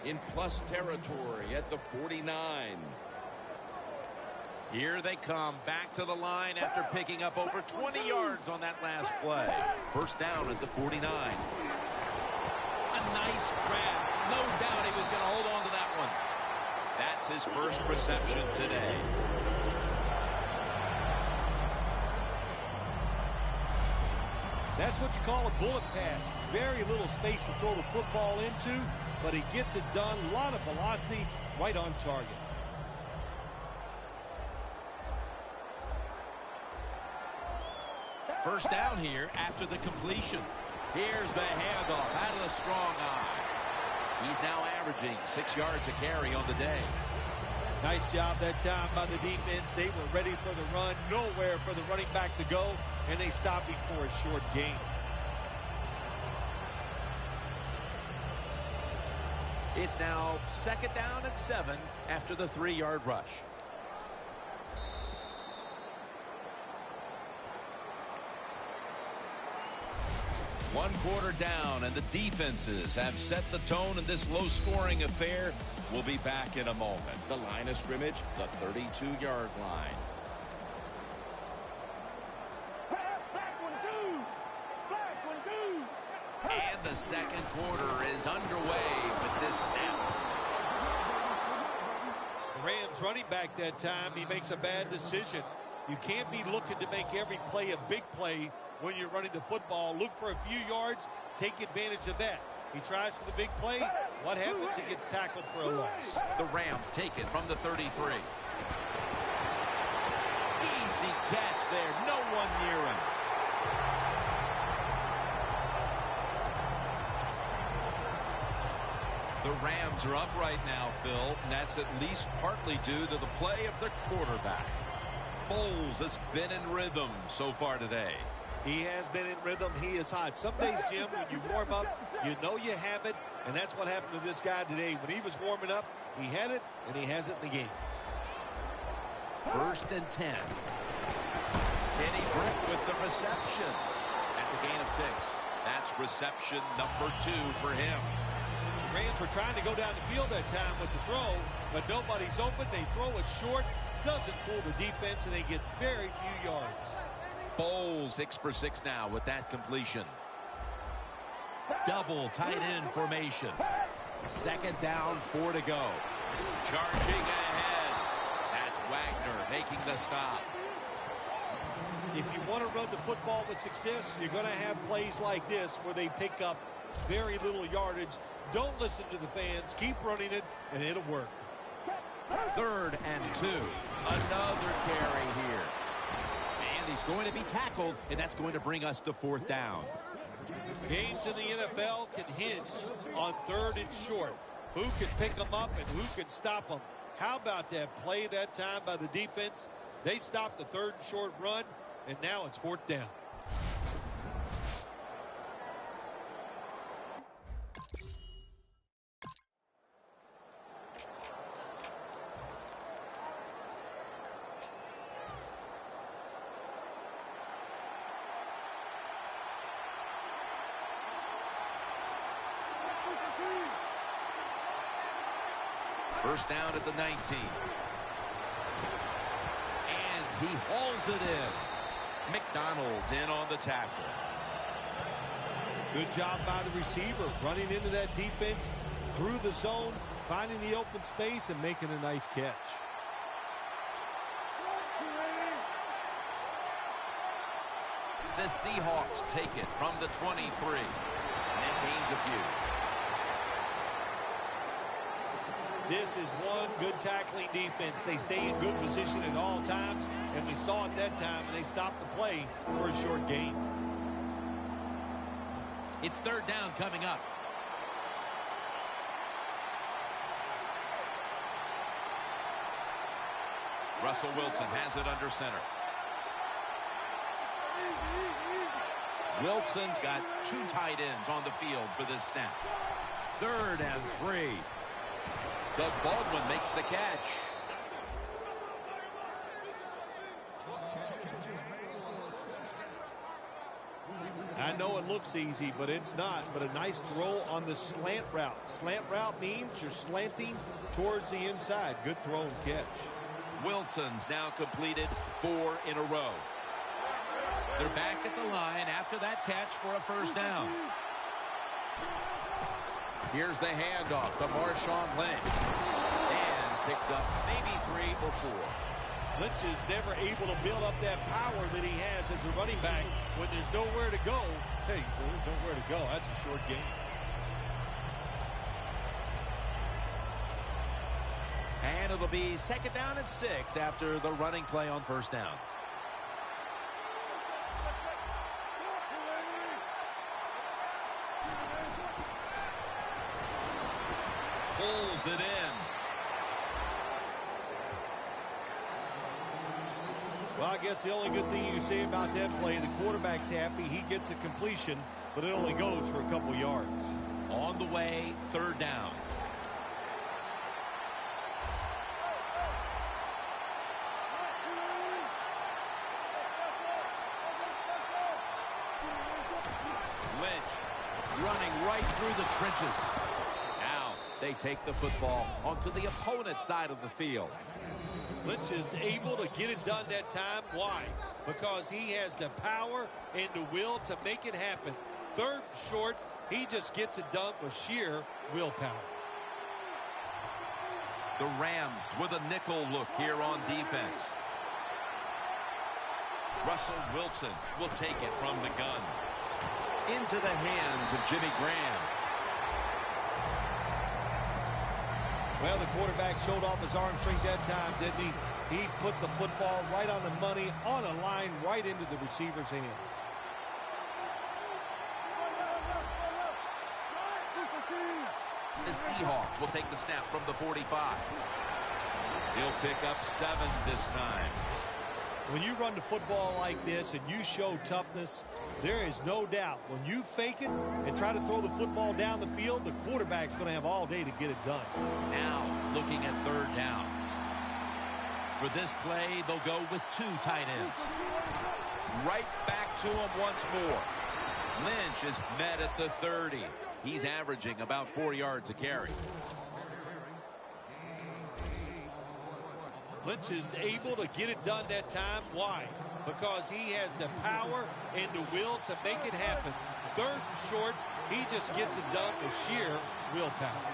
in plus territory at the 49. Here they come back to the line after picking up over 20 yards on that last play. First down at the 49. A nice grab. No doubt he was going to hold on to that one. That's his first reception today. That's what you call a bullet pass. Very little space to throw the football into, but he gets it done. A lot of velocity, right on target. First down here after the completion. Here's the handoff out of the strong eye. He's now averaging 6 yards a carry on the day. Nice job that time by the defense. They were ready for the run, nowhere for the running back to go, and they stopped him for a short gain. It's now second down and 7 after the 3-yard rush. One quarter down, and the defenses have set the tone in this low-scoring affair. We'll be back in a moment. The line of scrimmage, the 32-yard line. And the second quarter is underway with this snap. The Rams running back that time, he makes a bad decision. You can't be looking to make every play a big play when you're running the football. Look for a few yards, take advantage of that. He tries for the big play. What happens? He gets tackled for a loss. The Rams take it from the 33. Easy catch there. No one near him. The Rams are up right now, Phil, and that's at least partly due to the play of their quarterback. Foles has been in rhythm so far today. He has been in rhythm. He is hot. Some days, Jim, when you warm up, you know you have it, and that's what happened to this guy today. When he was warming up, he had it, and he has it in the game. First and 10. Kenny Brick with the reception. That's a gain of 6. That's reception number 2 for him. The Rams were trying to go down the field that time with the throw, but nobody's open. They throw it short. Doesn't fool the defense, and they get very few yards. Foles 6 for 6 now with that completion. Double tight end formation. Second down, 4 to go. Charging ahead. That's Wagner making the stop. If you want to run the football with success, you're going to have plays like this where they pick up very little yardage. Don't listen to the fans. Keep running it, and it'll work. Third and 2. Another carry here. And he's going to be tackled, and that's going to bring us to 4th down. Games in the NFL can hinge on 3rd and short. Who can pick them up and who can stop them? How about that play that time by the defense? They stopped the 3rd and short run, and now it's 4th down. First down at the 19. And he hauls it in. McDonald's in on the tackle. Good job by the receiver, running into that defense through the zone, finding the open space and making a nice catch. The Seahawks take it from the 23. And then gains a few. This is one good tackling defense. They stay in good position at all times, and we saw it that time, and they stopped the play for a short gain. It's 3rd down coming up. Russell Wilson has it under center. Wilson's got 2 tight ends on the field for this snap. 3rd and 3. Doug Baldwin makes the catch. I know it looks easy, but it's not. But a nice throw on the slant route. Slant route means you're slanting towards the inside. Good throw and catch. Wilson's now completed 4 in a row. They're back at the line after that catch for a first down. Here's the handoff to Marshawn Lynch. And picks up maybe 3 or 4. Lynch is never able to build up that power that he has as a running back when there's nowhere to go. Hey, there's nowhere to go. That's a short game. And it'll be 2nd down and 6 after the running play on first down. Pulls it in. Well, I guess the only good thing you can say about that play, the quarterback's happy. He gets a completion, but it only goes for a couple yards. On the way, 3rd down. Lynch running right through the trenches. Now they take the football onto the opponent's side of the field. Lynch is able to get it done that time. Why? Because he has the power and the will to make it happen. 3rd short, he just gets it done with sheer willpower. The Rams with a nickel look here on defense. Russell Wilson will take it from the gun. Into the hands of Jimmy Graham. Well, the quarterback showed off his arm strength that time, didn't he? He put the football right on the money, on a line, right into the receiver's hands. The Seahawks will take the snap from the 45. He'll pick up 7 this time. When you run the football like this and you show toughness, there is no doubt when you fake it and try to throw the football down the field, the quarterback's going to have all day to get it done. Now looking at 3rd down. For this play, they'll go with 2 tight ends. Right back to him once more. Lynch is met at the 30. He's averaging about 4 yards a carry. Lynch is able to get it done that time. Why? Because he has the power and the will to make it happen. 3rd short, he just gets it done with sheer willpower.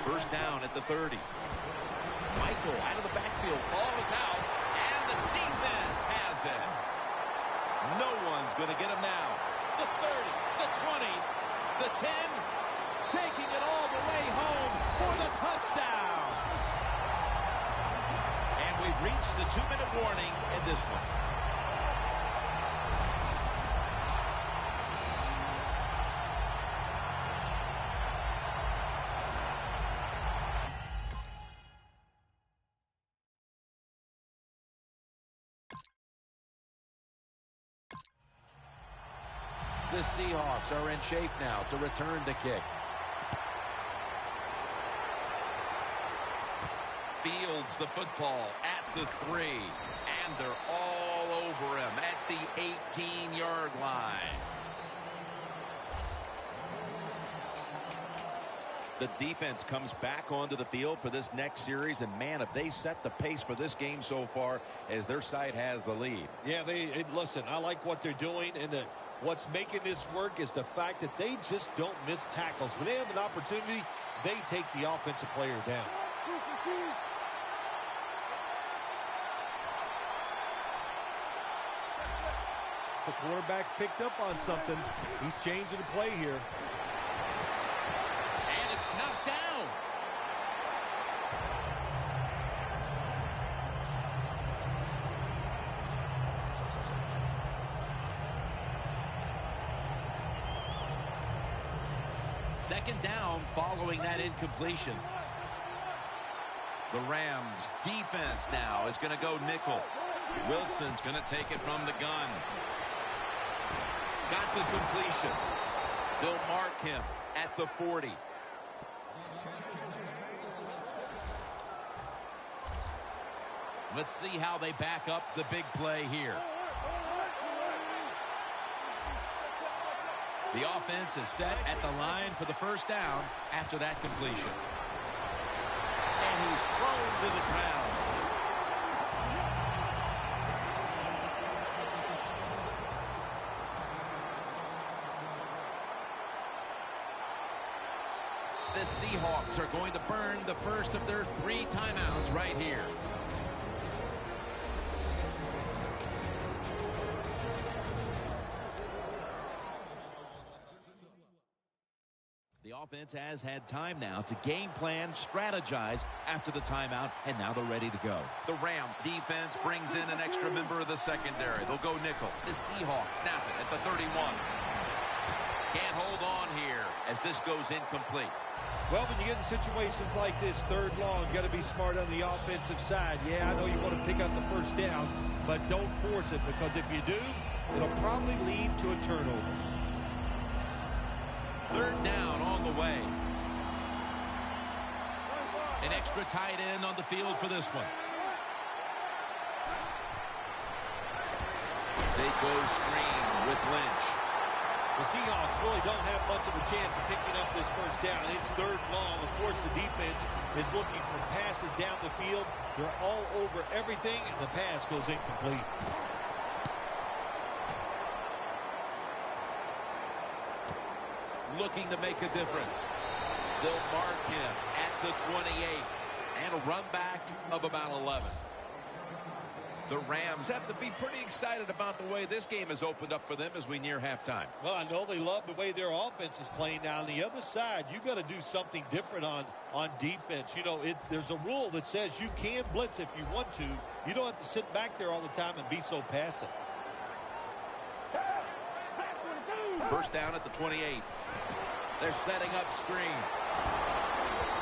First down at the 30. Michael out of the backfield. Ball is out, and the defense has it. No one's going to get him now. The 30, the 20, the 10, taking it all the way home for the touchdown. And we've reached the 2-minute warning in this one. The Seahawks are in shape now to return the kick. Fields the football at the 3, and they're all over him at the 18-yard line. The defense comes back onto the field for this next series, and man, if they set the pace for this game so far, as their side has the lead. Yeah, listen, I like what they're doing, and what's making this work is the fact that they just don't miss tackles. When they have an opportunity, they take the offensive player down. The quarterback's picked up on something. He's changing the play here. And it's knocked down. Second down following that incompletion. The Rams defense now is going to go nickel. Wilson's going to take it from the gun. Got the completion. They'll mark him at the 40. Let's see how they back up the big play here. The offense is set at the line for the first down after that completion. And he's thrown to the ground. The Seahawks are going to burn the first of their 3 timeouts right here. The offense has had time now to game plan, strategize after the timeout, and now they're ready to go. The Rams defense brings in an extra member of the secondary. They'll go nickel. The Seahawks snap it at the 31. Can't hold on here as this goes incomplete. Well, when you get in situations like this, 3rd long, you got to be smart on the offensive side. Yeah, I know you want to pick up the first down, but don't force it, because if you do, it'll probably lead to a turnover. 3rd down on the way. An extra tight end on the field for this one. They go screen with Lynch. The Seahawks really don't have much of a chance of picking up this first down. It's 3rd long. Of course, the defense is looking for passes down the field. They're all over everything, and the pass goes incomplete. Looking to make a difference. They'll mark him at the 28 and a run back of about 11. The Rams have to be pretty excited about the way this game has opened up for them as we near halftime. Well, I know they love the way their offense is playing now. On the other side, you got to do something different on defense. You know, there's a rule that says you can blitz if you want to. You don't have to sit back there all the time and be so passive. First down at the 28. They're setting up screen.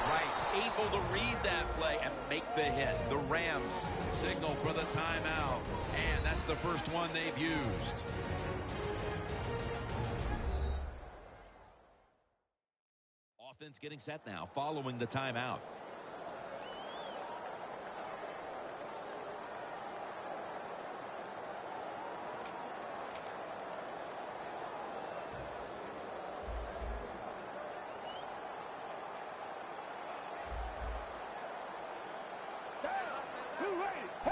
Right, able to read that play and make the hit. The Rams signal for the timeout, and that's the first one they've used. Offense getting set now following the timeout.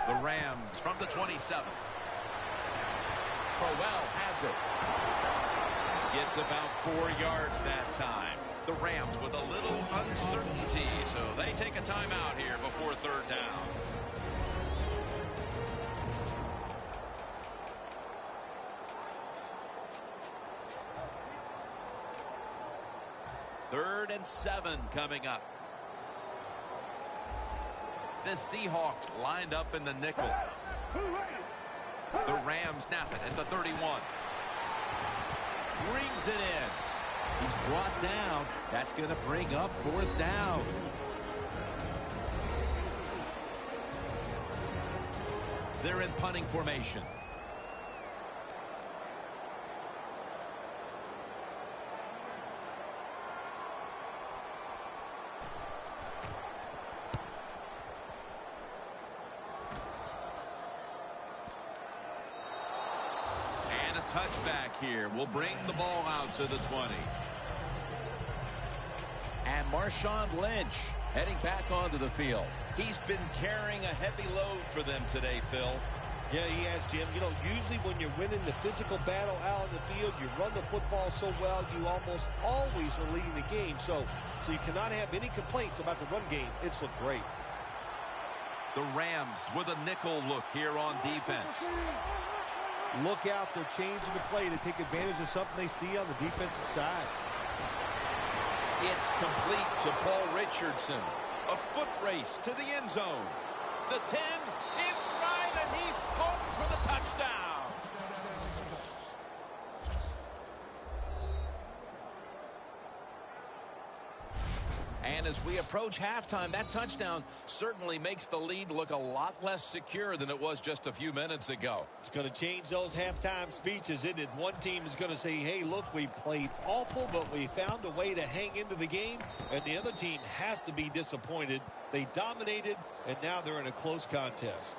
The Rams from the 27. Crowell has it. Gets about 4 yards that time. The Rams with a little uncertainty, so they take a timeout here before 3rd down. Third and 7 coming up. The Seahawks lined up in the nickel. The Rams snap it at the 31. Brings it in. He's brought down. That's going to bring up 4th down. They're in punting formation. Touchback here will bring the ball out to the 20. And Marshawn Lynch heading back onto the field. He's been carrying a heavy load for them today, Phil. Yeah, he has, Jim. You know, usually when you're winning the physical battle out in the field, you run the football so well, you almost always are leading the game. So you cannot have any complaints about the run game. It's looked great. The Rams with a nickel look here on defense. Look out, they're changing the play to take advantage of something they see on the defensive side. It's complete to Paul Richardson. A foot race to the end zone. The 10 in stride, and he's home for the touchdown. And as we approach halftime, that touchdown certainly makes the lead look a lot less secure than it was just a few minutes ago. It's going to change those halftime speeches, isn't it? One team is going to say, hey, look, we played awful, but we found a way to hang into the game. And the other team has to be disappointed. They dominated, and now they're in a close contest.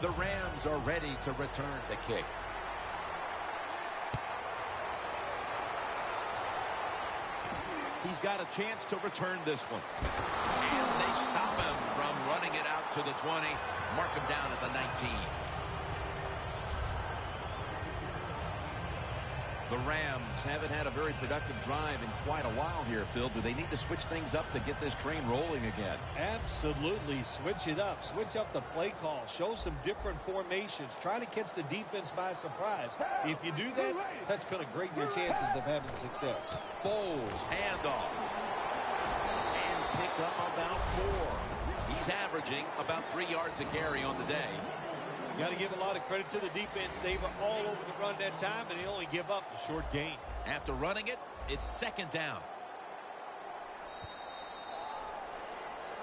The Rams are ready to return the kick. He's got a chance to return this one. And they stop him from running it out to the 20. Mark him down at the 19. The Rams haven't had a very productive drive in quite a while here, Phil. Do they need to switch things up to get this train rolling again? Absolutely. Switch it up. Switch up the play call. Show some different formations. Try to catch the defense by surprise. If you do that, that's going to greaten your chances of having success. Foles, handoff. And picked up about 4. He's averaging about 3 yards a carry on the day. Got to give a lot of credit to the defense. They were all over the run that time, and they only give up a short gain. After running it, it's second down.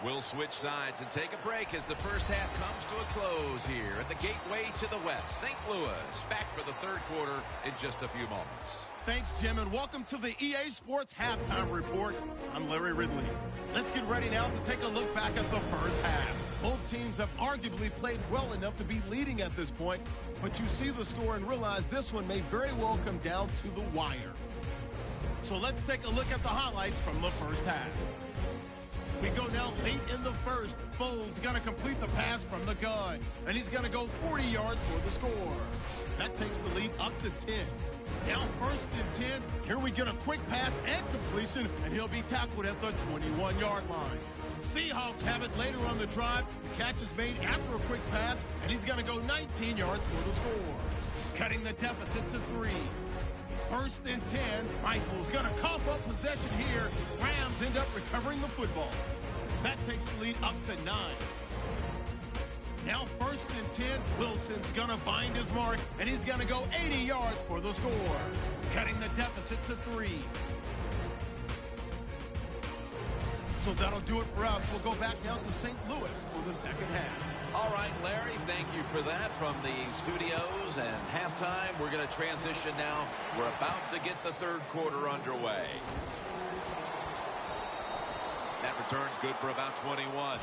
We'll switch sides and take a break as the first half comes to a close here at the gateway to the west. St. Louis back for the third quarter in just a few moments. Thanks, Jim, and welcome to the EA Sports Halftime Report. I'm Larry Ridley. Let's get ready now to take a look back at the first half. Both teams have arguably played well enough to be leading at this point, but you see the score and realize this one may very well come down to the wire. So let's take a look at the highlights from the first half. We go now late in the first. Foles is going to complete the pass from the gun, and he's going to go 40 yards for the score. That takes the lead up to 10. Now first and 10. Here we get a quick pass and completion, and he'll be tackled at the 21-yard line. Seahawks have it later on the drive. The catch is made after a quick pass, and he's going to go 19 yards for the score, cutting the deficit to 3. First and 10. Michael's going to cough up possession here. Rams end up recovering the football. That takes the lead up to 9. Now first and 10. Wilson's going to find his mark, and he's going to go 80 yards for the score, cutting the deficit to 3. So that'll do it for us. We'll go back now to St. Louis for the second half. All right, Larry, thank you for that from the studios and halftime. We're going to transition now. We're about to get the third quarter underway. That return's good for about 21.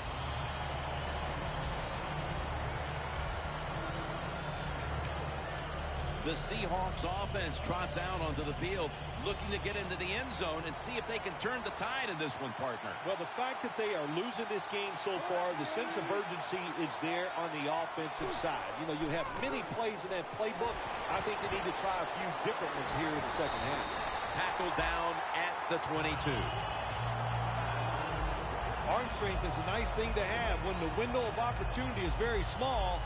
The Seahawks offense trots out onto the field, looking to get into the end zone and see if they can turn the tide in this one, partner. Well, the fact that they are losing this game so far, the sense of urgency is there on the offensive side. You know, you have many plays in that playbook. I think they need to try a few different ones here in the second half. Tackled down at the 22. Arm strength is a nice thing to have when the window of opportunity is very small.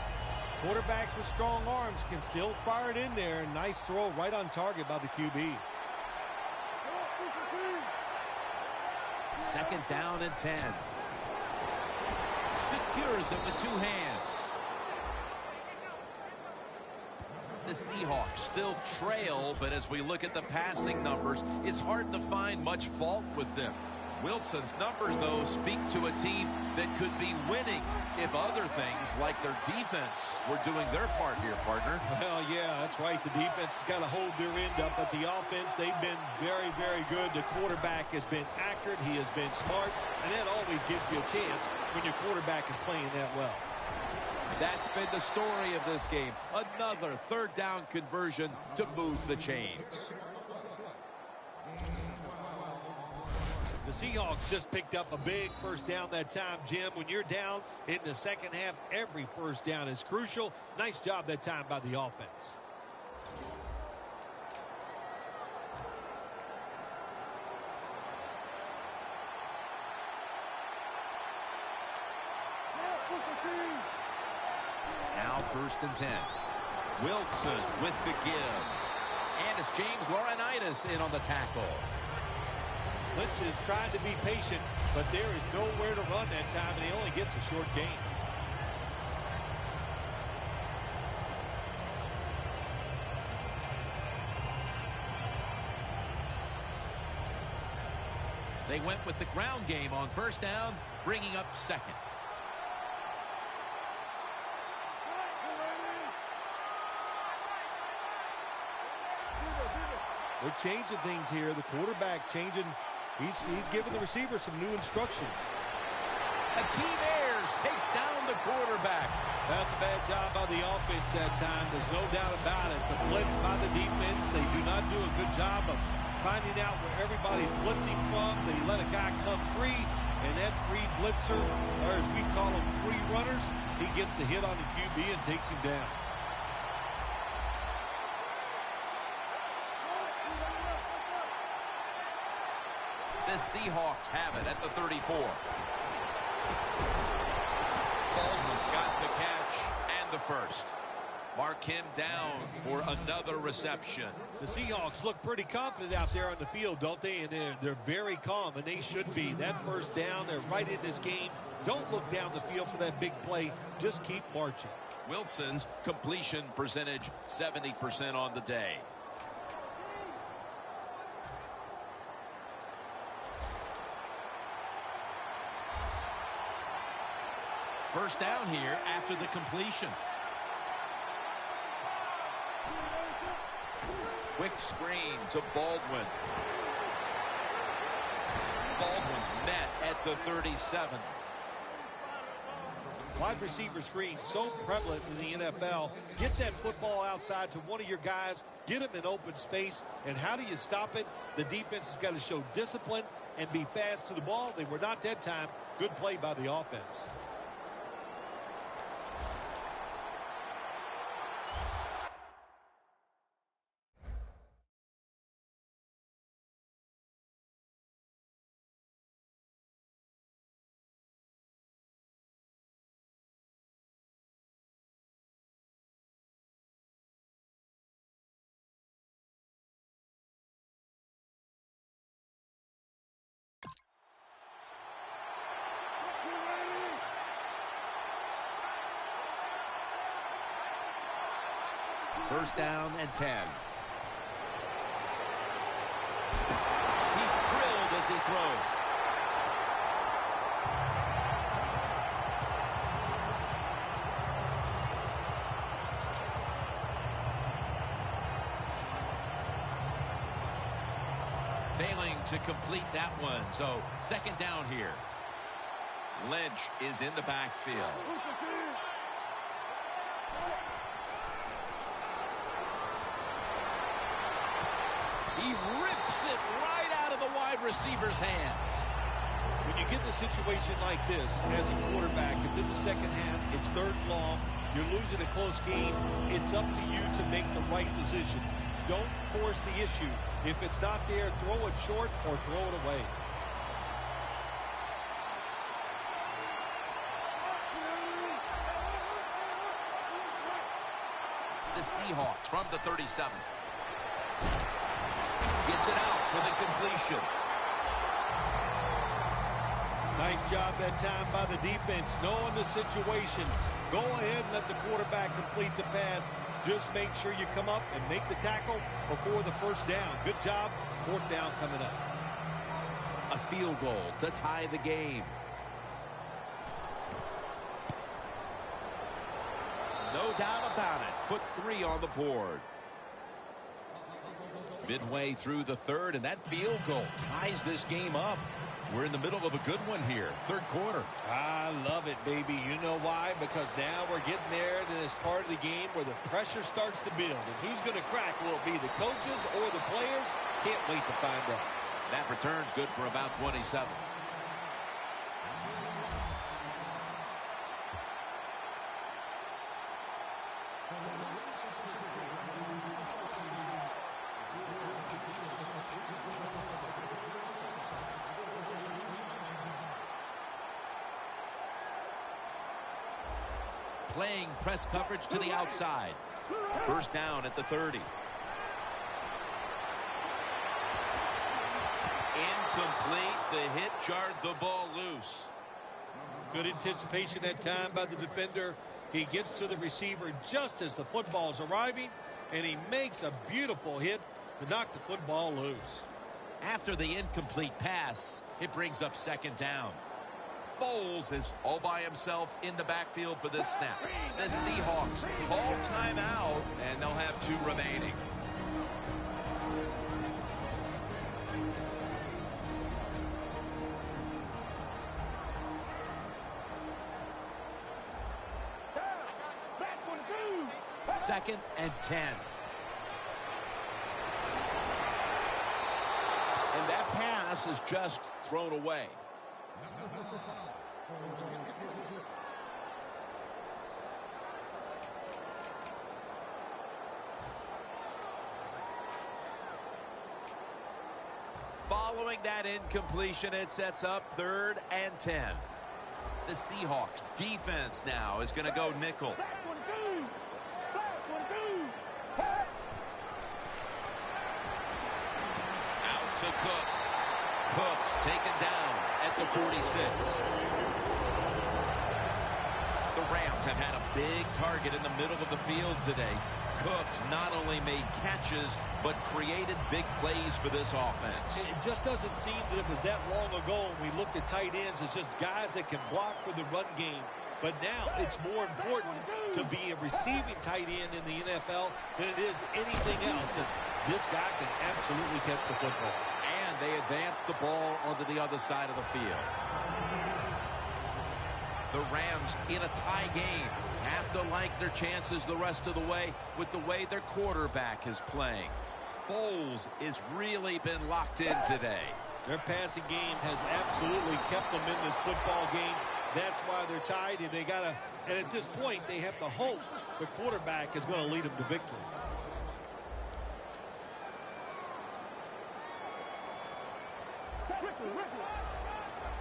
Quarterbacks with strong arms can still fire it in there. Nice throw right on target by the QB. Second down and 10. Secures it with 2 hands. The Seahawks still trail, but as we look at the passing numbers, it's hard to find much fault with them. Wilson's numbers, though, speak to a team that could be winning if other things like their defense were doing their part here, partner. Well, yeah, that's right. The defense has got to hold their end up, but the offense, they've been very, very good. The quarterback has been accurate. He has been smart, and that always gives you a chance when your quarterback is playing that well. That's been the story of this game. Another third down conversion to move the chains. The Seahawks just picked up a big first down that time, Jim. When you're down in the second half, every first down is crucial. Nice job that time by the offense. Now first and 10. Wilson with the give. And it's James Laurinaitis in on the tackle. Lynch is trying to be patient, but there is nowhere to run that time, and he only gets a short gain. They went with the ground game on first down, bringing up second. They're changing things here. The quarterback changing. He's giving the receiver some new instructions. Akeem Ayers takes down the quarterback. That's a bad job by the offense that time. There's no doubt about it. The blitz by the defense, they do not do a good job of finding out where everybody's blitzing from. They let a guy come free, and that free blitzer, or as we call them, free runners, he gets the hit on the QB and takes him down. The Seahawks have it at the 34. Baldwin's got the catch and the first. Mark him down for another reception. The Seahawks look pretty confident out there on the field, don't they? And they're very calm, and they should be. That first down, they're right in this game. Don't look down the field for that big play. Just keep marching. Wilson's completion percentage, 70% on the day. First down here after the completion. Quick screen to Baldwin. Baldwin's met at the 37. Wide receiver screen so prevalent in the NFL. Get that football outside to one of your guys. Get him in open space. And how do you stop it? The defense has got to show discipline and be fast to the ball. They were not that time. Good play by the offense. First down and 10. He's drilled as he throws. Failing to complete that one, so second down here. Lynch is in the backfield. He rips it right out of the wide receiver's hands. When you get in a situation like this, as a quarterback, it's in the second half, it's third and long, you're losing a close game, it's up to you to make the right decision. Don't force the issue. If it's not there, throw it short or throw it away. The Seahawks from the 37. Gets it out for the completion. Nice job that time by the defense, knowing the situation. Go ahead and let the quarterback complete the pass. Just make sure you come up and make the tackle before the first down. Good job. Fourth down coming up. A field goal to tie the game. No doubt about it. Put 3 on the board. Midway through the third, and that field goal ties this game up. We're in the middle of a good one here, third quarter. I love it, baby. You know why? Because now we're getting there to this part of the game where the pressure starts to build. And who's going to crack? Will it be the coaches or the players? Can't wait to find out. That return's good for about 27. Playing press coverage to the outside. First down at the 30. Incomplete. The hit jarred the ball loose. Good anticipation that time by the defender. He gets to the receiver just as the football's arriving, and he makes a beautiful hit to knock the football loose. After the incomplete pass, it brings up second down. Foles is all by himself in the backfield for this snap. The Seahawks call timeout, and they'll have 2 remaining. Second and 10. That pass is just thrown away. Following that incompletion, it sets up 3rd and 10. The Seahawks defense now is going to go nickel. Out to Cook. Cook's taken down at the 46. The Rams have had a big target in the middle of the field today. Cooks not only made catches, but created big plays for this offense. It just doesn't seem that it was that long ago when we looked at tight ends as just guys that can block for the run game. But now it's more important to be a receiving tight end in the NFL than it is anything else. And this guy can absolutely catch the football. And they advance the ball onto the other side of the field. The Rams in a tie game have to like their chances the rest of the way with the way their quarterback is playing. Foles has really been locked in today. Their passing game has absolutely kept them in this football game. That's why they're tied, and and at this point, they have to hope the quarterback is going to lead them to victory.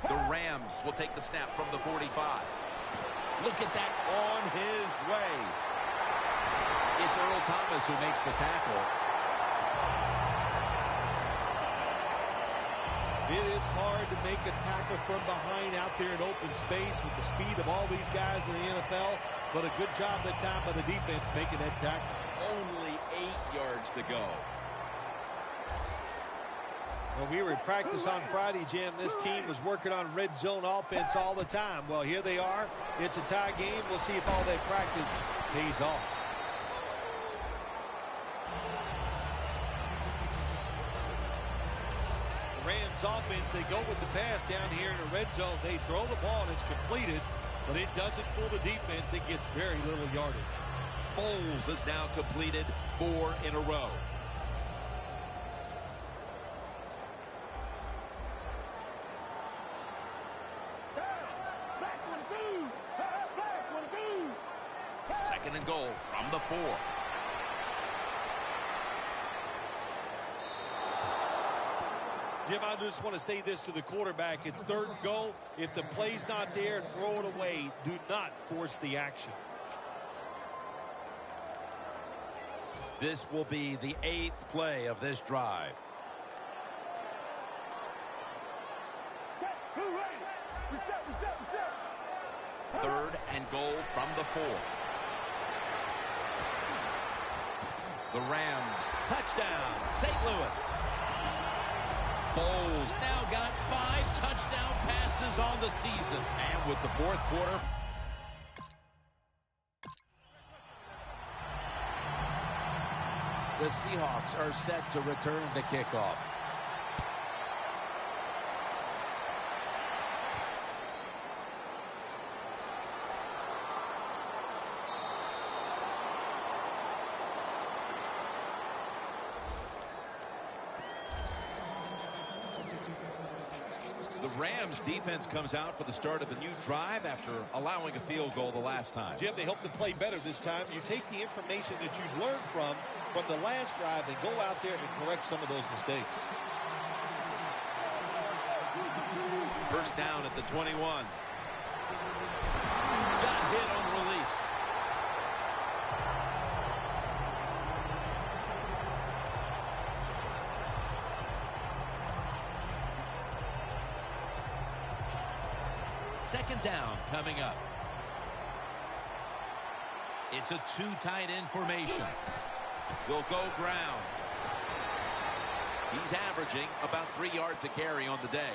The Rams will take the snap from the 45. Look at that on his way. It's Earl Thomas who makes the tackle. It is hard to make a tackle from behind out there in open space with the speed of all these guys in the NFL, but a good job that time by the defense making that tackle. Only 8 yards to go. Well, we were at practice on Friday, Jim. This team was working on red zone offense all the time. Well, here they are. It's a tie game. We'll see if all that practice pays off. The Rams offense, they go with the pass down here in the red zone. They throw the ball and it's completed, but it doesn't fool the defense. It gets very little yardage. Foles has now completed 4 in a row. Second and goal from the 4. Jim, I just want to say this to the quarterback. It's 3rd and goal. If the play's not there, throw it away. Do not force the action. This will be the 8th play of this drive. Third and goal from the 4. The Rams, touchdown, St. Louis. Foles now got 5 touchdown passes on the season. And with the 4th quarter, the Seahawks are set to return the kickoff. The Rams defense comes out for the start of a new drive after allowing a field goal the last time. Jim, they hope to play better this time. You take the information that you've learned from the last drive and go out there and correct some of those mistakes. First down at the 21. Got hit on release. Second down coming up. It's a 2 tight end formation. Will go ground. He's averaging about 3 yards a carry on the day.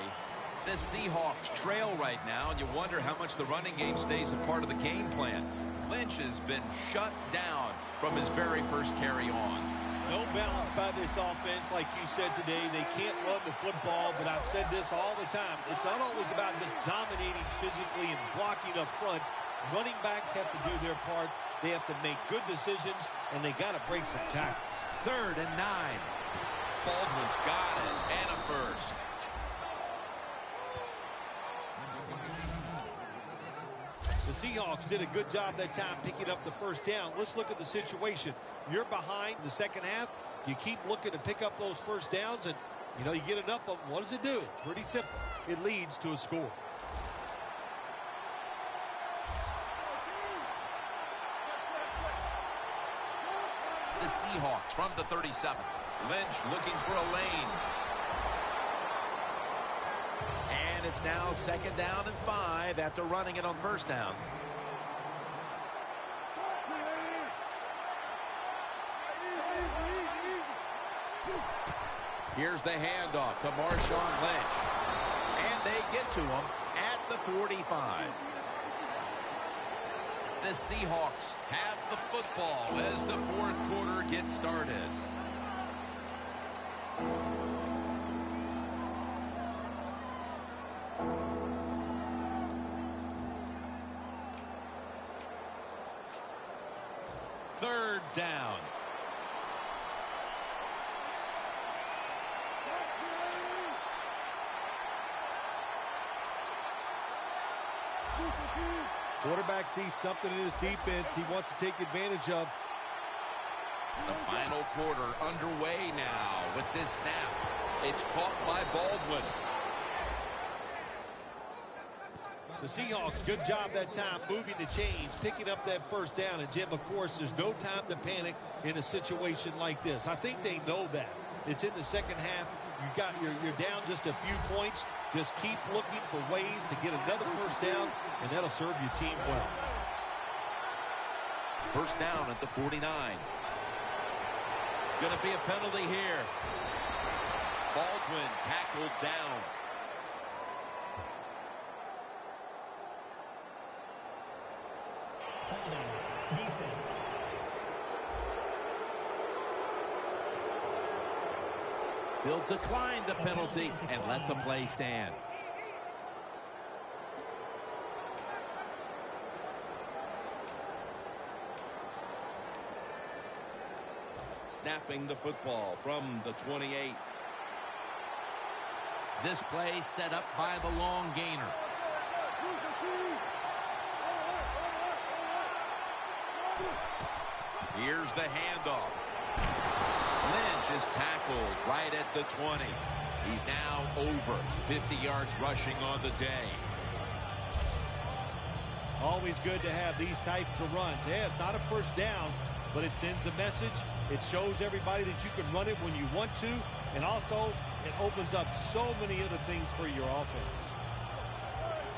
The Seahawks trail right now, and you wonder how much the running game stays a part of the game plan. Lynch has been shut down from his very first carry on. No balance by this offense, like you said today. They can't run the football, but I've said this all the time. It's not always about just dominating physically and blocking up front. Running backs have to do their part. They have to make good decisions, and they got to break some tackles. 3rd and 9. Baldwin's got it, and a first. The Seahawks did a good job that time picking up the first down. Let's look at the situation. You're behind the second half. You keep looking to pick up those first downs, and, you know, you get enough of them. What does it do? Pretty simple. It leads to a score. The Seahawks from the 37. Lynch looking for a lane. And it's now second down and 5 after running it on first down. Here's the handoff to Marshawn Lynch. And they get to him at the 45. The Seahawks have the football as the fourth quarter gets started. Third down. Quarterback sees something in his defense he wants to take advantage of. The final quarter underway now with this snap. It's caught by Baldwin. The Seahawks, good job that time moving the chains, picking up that first down. And, Jim, of course, there's no time to panic in a situation like this. I think they know that. It's in the second half. You're down just a few points. Just keep looking for ways to get another first down, and that'll serve your team well. First down at the 49. Going to be a penalty here. Baldwin tackled down. Holding. Defense. They'll decline the penalty and let the play stand. Snapping the football from the 28. This play set up by the long gainer. Here's the handoff. Lynch is tackled right at the 20. He's now over 50 yards rushing on the day. Always good to have these types of runs. Yeah, it's not a first down, but it sends a message. It shows everybody that you can run it when you want to, and also it opens up so many other things for your offense.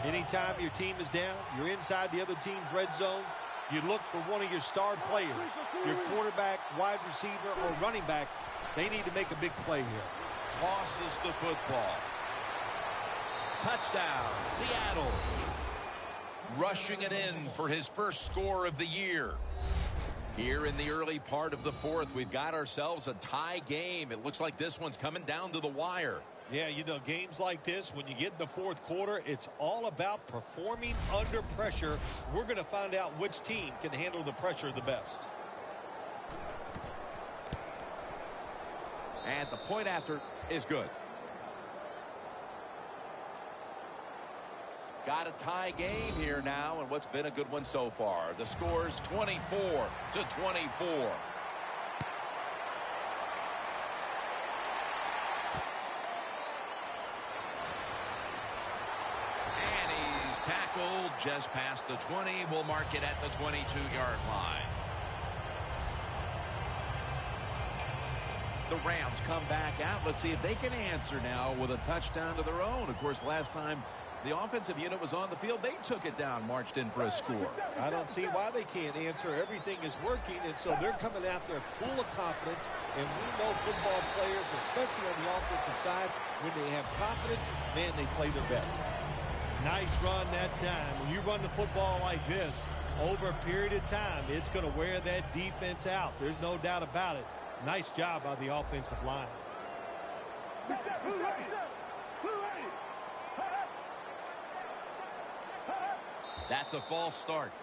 Anytime your team is down, you're inside the other team's red zone, you look for one of your star players, your quarterback, wide receiver, or running back. They need to make a big play here. Tosses the football. Touchdown, Seattle. Rushing it in for his first score of the year. Here in the early part of the fourth, we've got ourselves a tie game. It looks like this one's coming down to the wire. Yeah, you know, games like this, when you get in the fourth quarter, it's all about performing under pressure. We're going to find out which team can handle the pressure the best. And the point after is good. Got a tie game here now, and what's been a good one so far. The score's 24-24. Tackled just past the 20. We'll mark it at the 22-yard line. The Rams come back out. Let's see if they can answer now with a touchdown of their own. Of course, last time the offensive unit was on the field, they took it down, marched in for a score. I don't see why they can't answer. Everything is working, and so they're coming out there full of confidence. And we know football players, especially on the offensive side, when they have confidence, man, they play their best. Nice run that time. When you run the football like this, over a period of time, it's going to wear that defense out. There's no doubt about it. Nice job by the offensive line. That's a false start.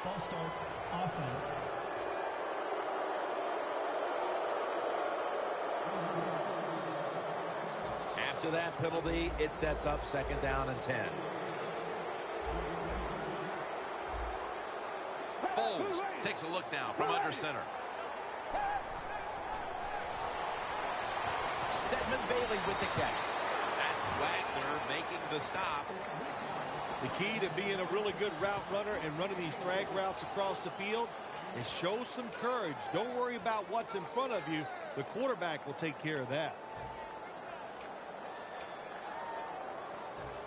False start, offense. After that penalty, it sets up 2nd down and 10. Foles takes a look now from under center. Stedman Bailey with the catch. That's Wagner making the stop. The key to being a really good route runner and running these drag routes across the field is show some courage. Don't worry about what's in front of you. The quarterback will take care of that.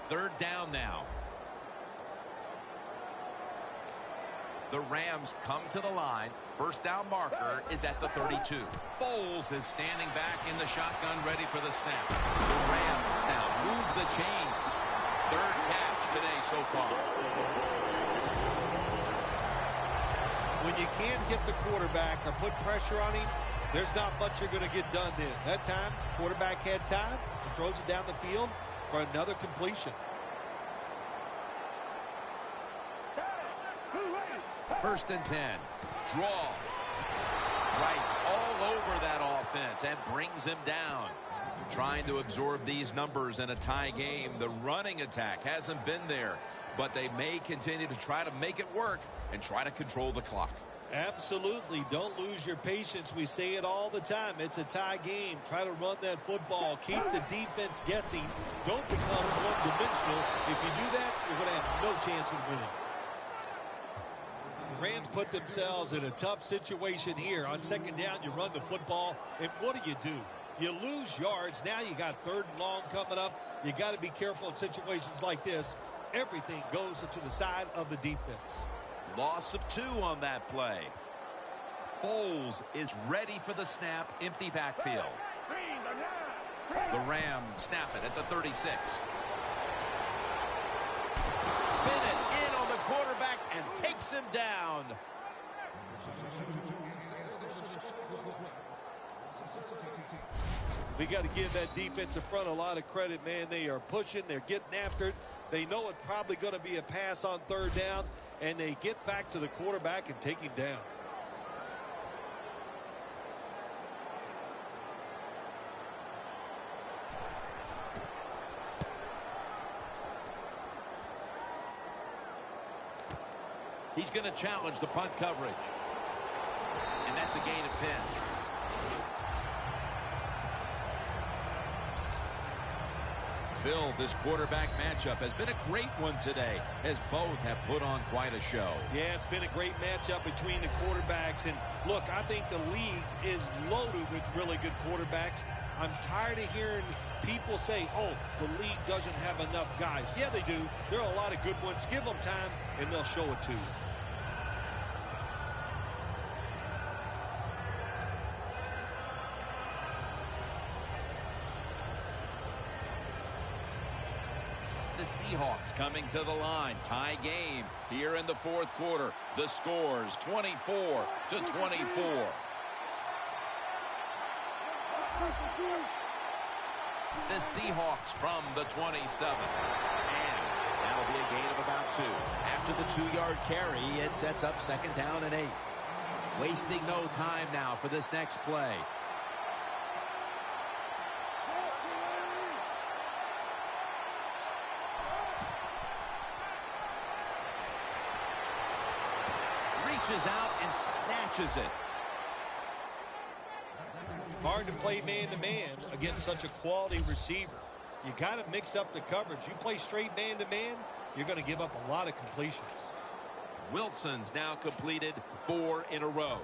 3rd down now. The Rams come to the line. 1st down marker is at the 32. Foles is standing back in the shotgun, ready for the snap. The Rams now move the chains. 3rd catch today so far. When you can't hit the quarterback or put pressure on him, there's not much you're going to get done then. That time, quarterback had time. He throws it down the field for another completion. 1st and 10. Draw. Right all over that offense and brings him down. Trying to absorb these numbers in a tie game. The running attack hasn't been there, but they may continue to try to make it work and try to control the clock. Absolutely. Don't lose your patience. We say it all the time. It's a tie game. Try to run that football. Keep the defense guessing. Don't become one-dimensional. If you do that, you're going to have no chance of winning. The Rams put themselves in a tough situation here. On 2nd down, you run the football, and what do? You lose yards. Now you got 3rd and long coming up. You got to be careful in situations like this. Everything goes to the side of the defense. Loss of 2 on that play. Foles is ready for the snap. Empty backfield. The Rams snap it at the 36. Bennett in on the quarterback and takes him down. We got to give that defensive front a lot of credit, man. They are pushing. They're getting after it. They know it's probably going to be a pass on 3rd down, and they get back to the quarterback and take him down. He's going to challenge the punt coverage. And that's a gain of 10. Phil, this quarterback matchup has been a great one today, as both have put on quite a show. Yeah, it's been a great matchup between the quarterbacks. And look, I think the league is loaded with really good quarterbacks. I'm tired of hearing people say, oh, the league doesn't have enough guys. Yeah, they do. There are a lot of good ones. Give them time, and they'll show it to you. The Seahawks coming to the line. Tie game here in the 4th quarter. The scores 24-24. The Seahawks from the 27. And that'll be a gain of about 2. After the 2-yard carry, it sets up 2nd down and 8. Wasting no time now for this next play. Reaches out and snatches it. Hard to play man-to-man against such a quality receiver. You got to mix up the coverage. You play straight man-to-man, you're going to give up a lot of completions. Wilson's now completed 4 in a row.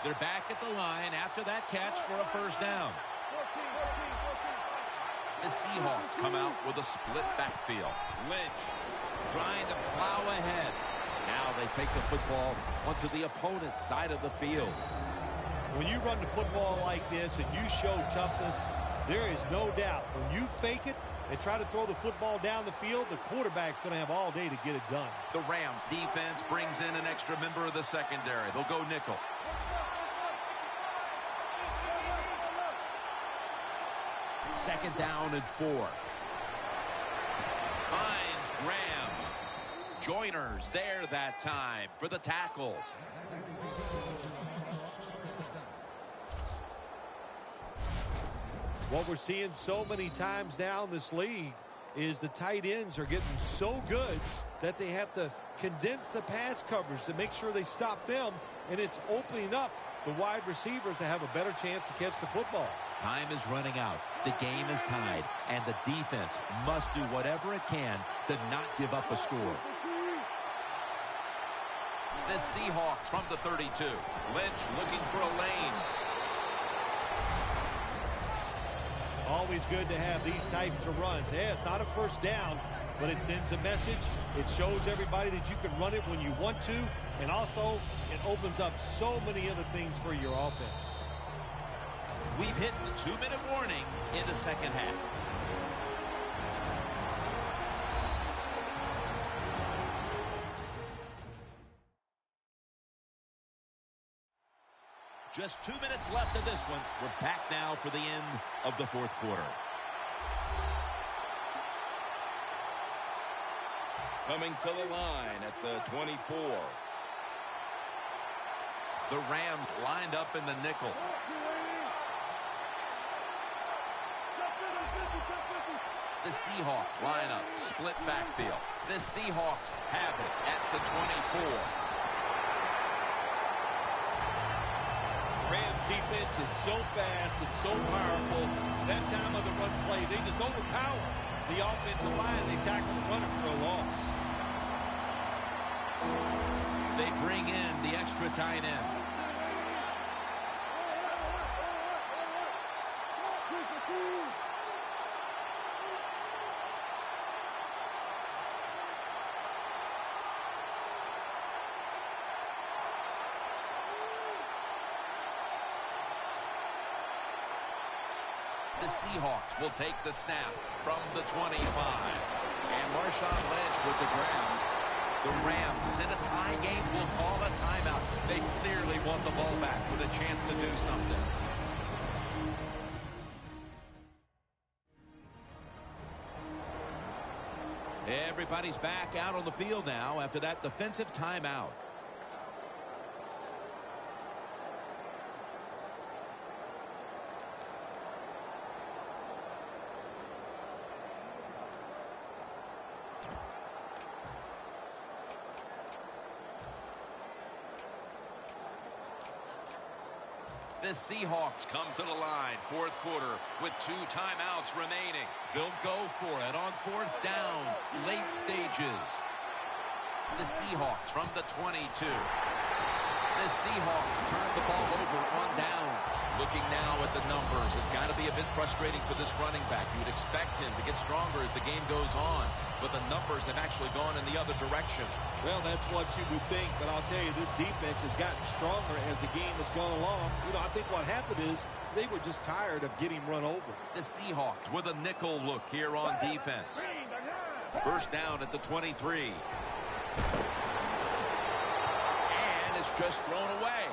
They're back at the line after that catch for a 1st down. The Seahawks come out with a split backfield. Lynch trying to plow ahead. Now they take the football onto the opponent's side of the field. When you run the football like this and you show toughness, there is no doubt when you fake it and try to throw the football down the field, the quarterback's going to have all day to get it done. The Rams defense brings in an extra member of the secondary. They'll go nickel. Second down and 4. Finds Graham. Joiners there that time for the tackle. What we're seeing so many times now in this league is the tight ends are getting so good that they have to condense the pass coverage to make sure they stop them, and it's opening up the wide receivers to have a better chance to catch the football. Time is running out. The game is tied, and the defense must do whatever it can to not give up a score. The Seahawks from the 32. Lynch looking for a lane. Always good to have these types of runs. Yeah, it's not a first down, but it sends a message. It shows everybody that you can run it when you want to, and also it opens up so many other things for your offense. We've hit the 2-minute warning in the second half. Just 2 minutes left of this one. We're back now for the end of the fourth quarter. Coming to the line at the 24. The Rams lined up in the nickel. The Seahawks line up, split backfield. The Seahawks have it at the 24. Rams defense is so fast and so powerful. That time of the run play, they just overpower the offensive line. They tackle the runner for a loss. They bring in the extra tight end. The Seahawks will take the snap from the 25. And Marshawn Lynch with the grab. The Rams, in a tie game, will call a timeout. They clearly want the ball back with a chance to do something. Everybody's back out on the field now after that defensive timeout. The Seahawks come to the line, fourth quarter, with 2 timeouts remaining. They'll go for it on fourth down, late stages. The Seahawks from the 22. The Seahawks turn the ball over on downs. Looking now at the numbers, it's got to be a bit frustrating for this running back. You would expect him to get stronger as the game goes on, but the numbers have actually gone in the other direction. Well, that's what you would think, but I'll tell you, this defense has gotten stronger as the game has gone along. You know, I think what happened is they were just tired of getting run over. The Seahawks with a nickel look here on defense. First down at the 23. And it's just thrown away.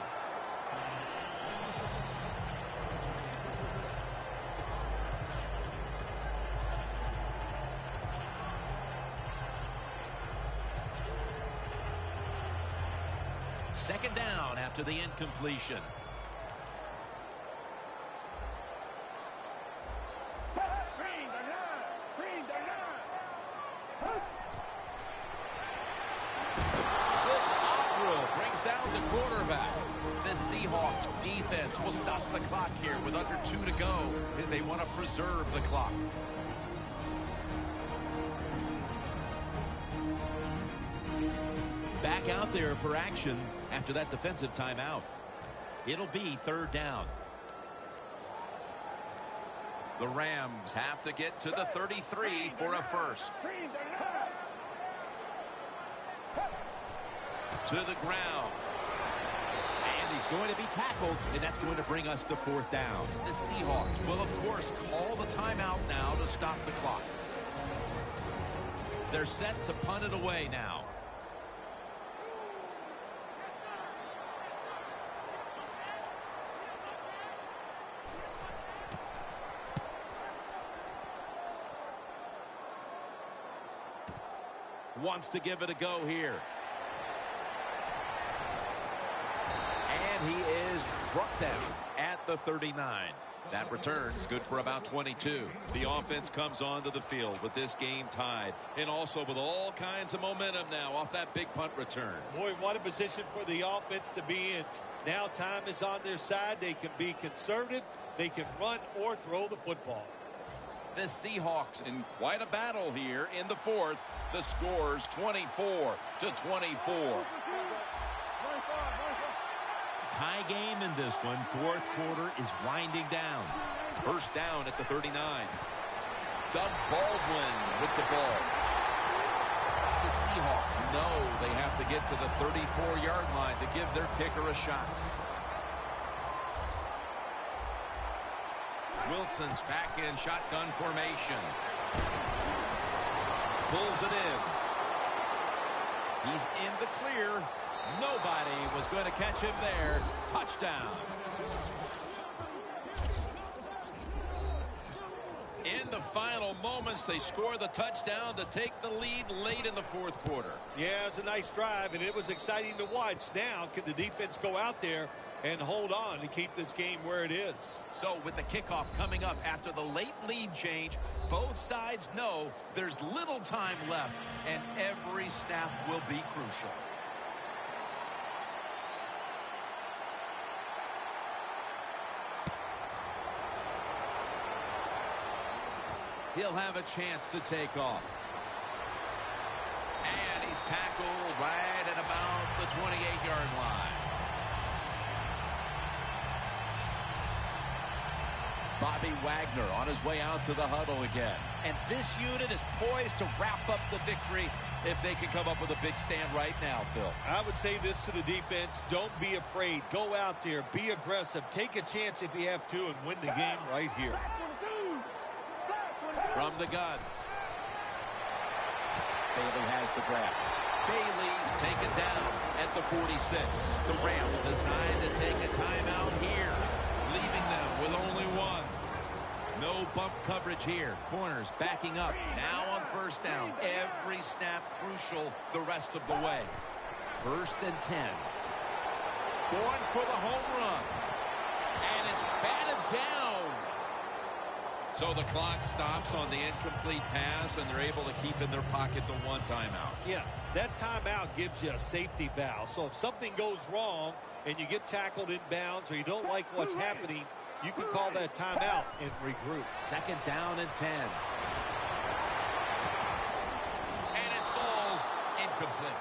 Second down after the incompletion. Brings down the quarterback. The Seahawks defense will stop the clock here with under 2 to go as they want to preserve the clock. Back out there for action after that defensive timeout. It'll be third down. The Rams have to get to the 33 for a first. To the ground. And he's going to be tackled, and that's going to bring us to fourth down. The Seahawks will, of course, call the timeout now to stop the clock. They're set to punt it away now. wants to give it a go here. And he is brought down at the 39. That return's good for about 22. The offense comes onto the field with this game tied, and also with all kinds of momentum now off that big punt return. Boy, what a position for the offense to be in. Now time is on their side. They can be conservative. They can run or throw the football. The Seahawks in quite a battle here in the fourth. The score's 24-24. Tie game in this one. Fourth quarter is winding down. First down at the 39. Doug Baldwin with the ball. The Seahawks know they have to get to the 34-yard line to give their kicker a shot. Wilson's back in shotgun formation. Pulls it in. He's in the clear. Nobody was going to catch him there. Touchdown. In the final moments, they score the touchdown to take the lead late in the fourth quarter. Yeah, it was a nice drive, and it was exciting to watch. Now, can the defense go out there and hold on to keep this game where it is? So with the kickoff coming up after the late lead change, both sides know there's little time left, and every snap will be crucial. He'll have a chance to take off. And he's tackled right at about the 28-yard line. Bobby Wagner on his way out to the huddle again. And this unit is poised to wrap up the victory if they can come up with a big stand right now, Phil. I would say this to the defense. Don't be afraid. Go out there. Be aggressive. Take a chance if you have to and win the game right here. From the gun. Bailey has the grab. Bailey's taken down at the 46. The Rams decide to take a timeout here, leaving them with only one. No bump coverage here. Corners backing up. Now on first down. Every snap crucial the rest of the way. 1st and 10. Going for the home run. And it's batted down. So the clock stops on the incomplete pass, and they're able to keep in their pocket the one timeout. Yeah, that timeout gives you a safety valve. So if something goes wrong and you get tackled in bounds or you don't like what's happening, you can call that timeout and regroup. 2nd down and 10. And it falls incomplete.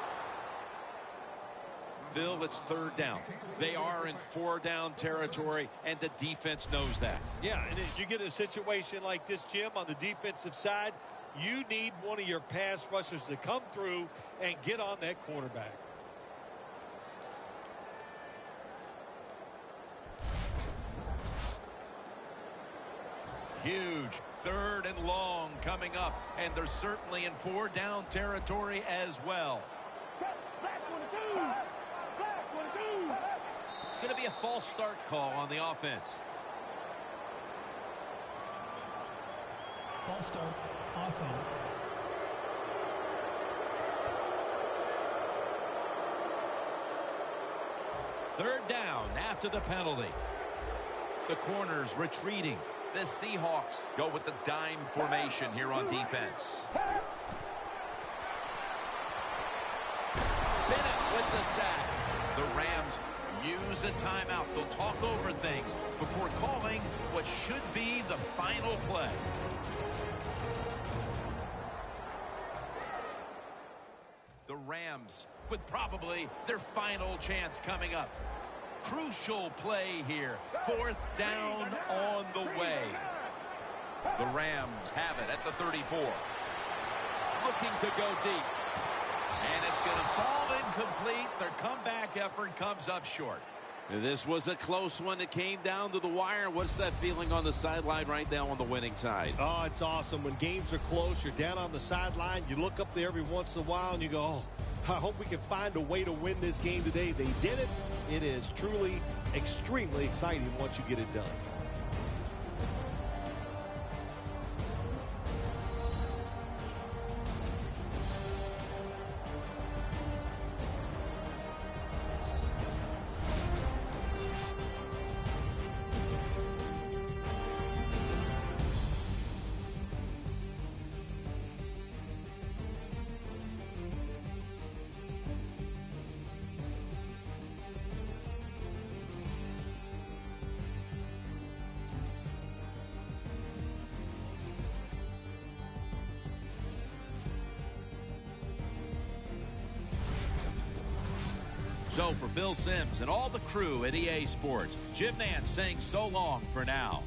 Phil, it's 3rd down. They are in 4-down territory, and the defense knows that. Yeah, and if you get a situation like this, Jim, on the defensive side, you need one of your pass rushers to come through and get on that quarterback. Huge 3rd and long coming up, and they're certainly in 4-down territory as well. It's going to be a false start call on the offense. False start, offense. Third down after the penalty. The corners retreating. The Seahawks go with the dime formation here on defense. Bennett with the sack. The Rams use a timeout. They'll talk over things before calling what should be the final play. The Rams with probably their final chance coming up. Crucial play here. 4th down on the way. The Rams have it at the 34. Looking to go deep. And it's going to fall incomplete. Their comeback effort comes up short. This was a close one. It came down to the wire. What's that feeling on the sideline right now on the winning side? Oh, it's awesome. When games are close, you're down on the sideline. You look up there every once in a while and you go, oh, I hope we can find a way to win this game today. They did it. It is truly extremely exciting once you get it done. So for Phil Simms and all the crew at EA Sports, Jim Nance saying so long for now.